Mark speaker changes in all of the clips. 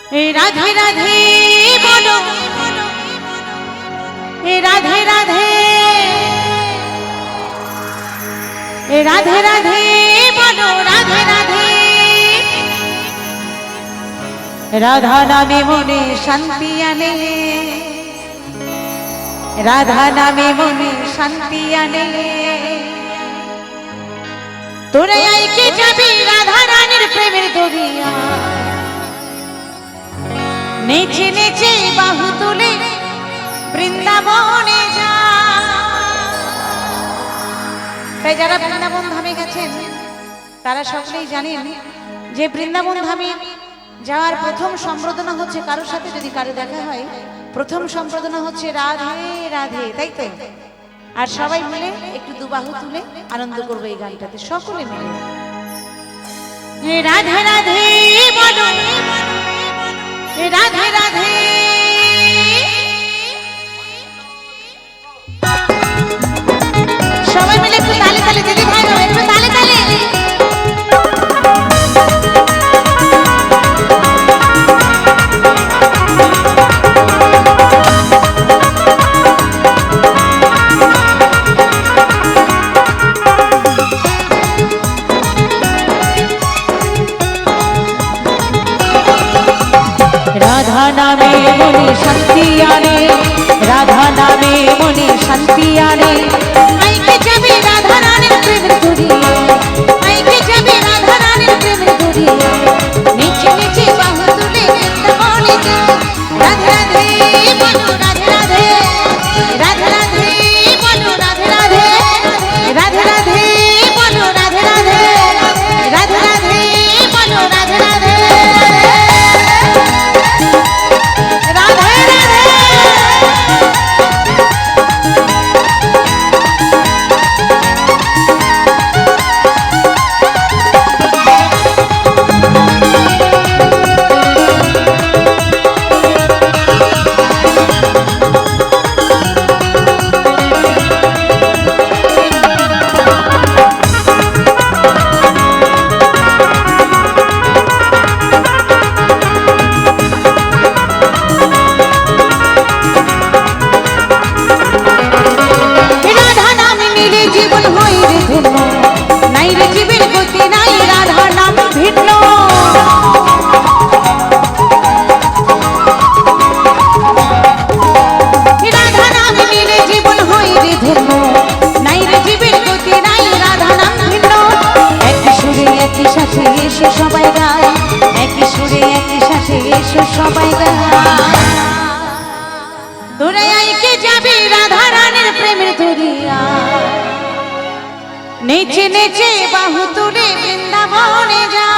Speaker 1: राधे राधे बोलो, राधे राधे, राधे राधे बोलो, राधे राधे। राधा नामे मने शांति आने, राधा नामे मने शांति आने। तोरे आइके जाबी राधा रानीर प्रेमेर दरिया, नेचे नेचे बाहु तुले বৃন্দাবনে যা। তাই যারা বৃন্দাবন ধামে গেছেন তারা সকলেই জানেন যে বৃন্দাবন ধামে যাওয়ার প্রথম সম্বোধনা হচ্ছে, কারোর সাথে যদি কারো দেখা হয় প্রথম সম্বোধনা হচ্ছে রাধে রাধে, তাই তো? আর সবাই মিলে একটু দুবাহু তুলে আনন্দ করবে এই গানটাতে, সকলে মিলে রাধে রাধে বলো, राधे राधे। সবাই মিলে একটু তালে তালে দিদি ভাই একটু তালে তালে। राधा नामे मने शांति आने, राधा नामे मने शांति आने। आइके जाबे राधा रानीर प्रेमेर दरिया, आइके जाबे राधा रानीर प्रेमेर दरिया, नीचे नीचे बाहु तुले बृंदाबने जा। राधे राधे बोलो, राधे राधे, राधे राधे बोलो, राधे राधे, राधे राधे बोलो, राधे राधे, राधे राधे बोलो, राधे राधे। তোরে আইকে যাবি রাধা রানীর প্রেমের দরিয়া, নেচে নেচে বাহু তুলে বৃন্দাবনে যা।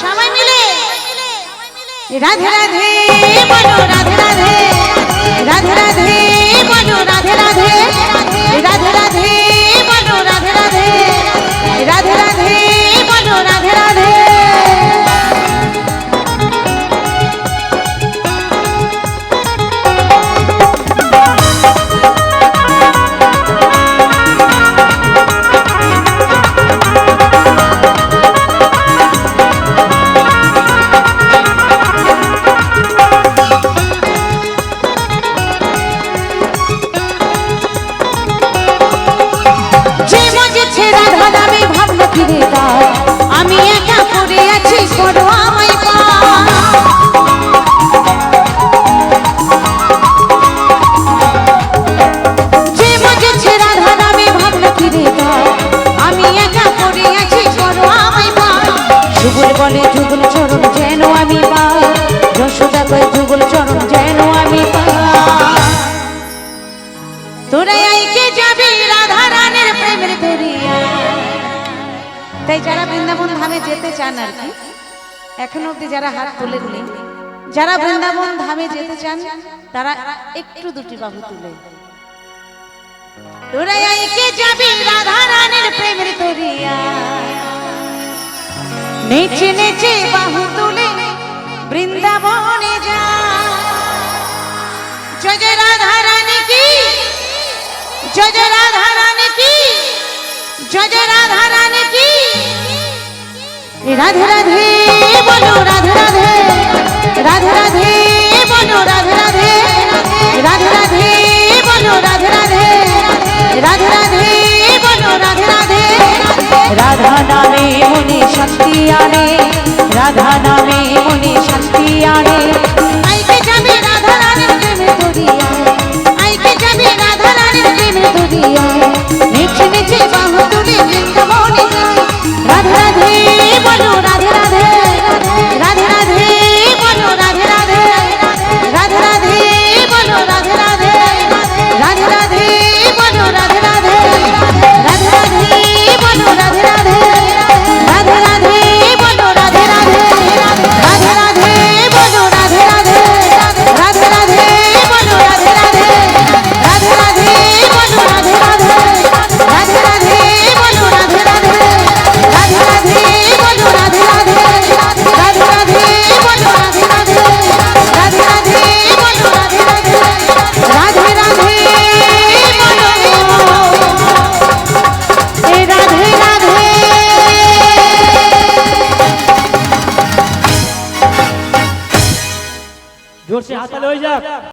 Speaker 1: সবাই মিলে রাধে রাধে বলো, রাধে রাধে, রাধে রাধে বলো, রাধে রাধে, রাধে রাধে বলো, রাধে রাধে, রাধে রাধে বলো, রাধে রাধে। আমি একা পড়ে আছি, করো আমায় পার। যে মজেছে রাধা নামে ভাবনা ফিরে তার, আমি একা পড়ে আছি, করো আমায় পার। যুগল বলে যুগল চরণ যেন আমি পাই, যশোদা কয় যুগল চরণ যেন আমি পাই। তোরা আইকে যাবি রাধা রানীর প্রেমের দরিয়া। তাই যারা বৃন্দাবন ধামে যেতে চান আর কি, এখনো অব্দি যারা হাত তোলেননি, যারা বৃন্দাবন ধামে যেতে চান তারা একটু দুটি বাহু তুলে। তোরা আইকে যাবি রাধা রানীর প্রেমের দরিয়া, নেচে নেচে বাহু তুলে বৃন্দাবনে যা। জয় জয় রাধা রানী কি, জয় জয় রাধা রানী কি, जय जय राधा रानी की। राधे राधे बोलो, राधे राधे। রাধা নামে মনে শান্তি আনে আইকে যাবে রাধা রানীর প্রেমের দরিয়ায় আইকে যাবে রাধা রানীর প্রেমের দরিয়ায় নেচে নেচে বাহু তুলে বৃন্দাবনে যায় রাধে রাধে বলো রাধে রাধে রাধে রাধে বলো রাধে রাধে রাধে রাধে বলো রাধে রাধে রাধে রাধে বলো রাধে রাধে রাধে রাধে বলো রাধে রাধে রাধে রাধে বলো রাধে রাধে রাধে রাধে বলো রাধে রাধে রাধে রাধে বলো রাধে রাধে রাধে রাধে বলো রাধে রাধে রাধে রাধে বলো রাধে রাধে রাধে রাধে বলো রাধে রাধে রাধে রাধে বলো রাধে রাধে রাধে রাধে বলো রাধে রাধে রাধে রাধে বলো এ রাধে রাধে
Speaker 2: जोर से हाथ ताली हो जाए।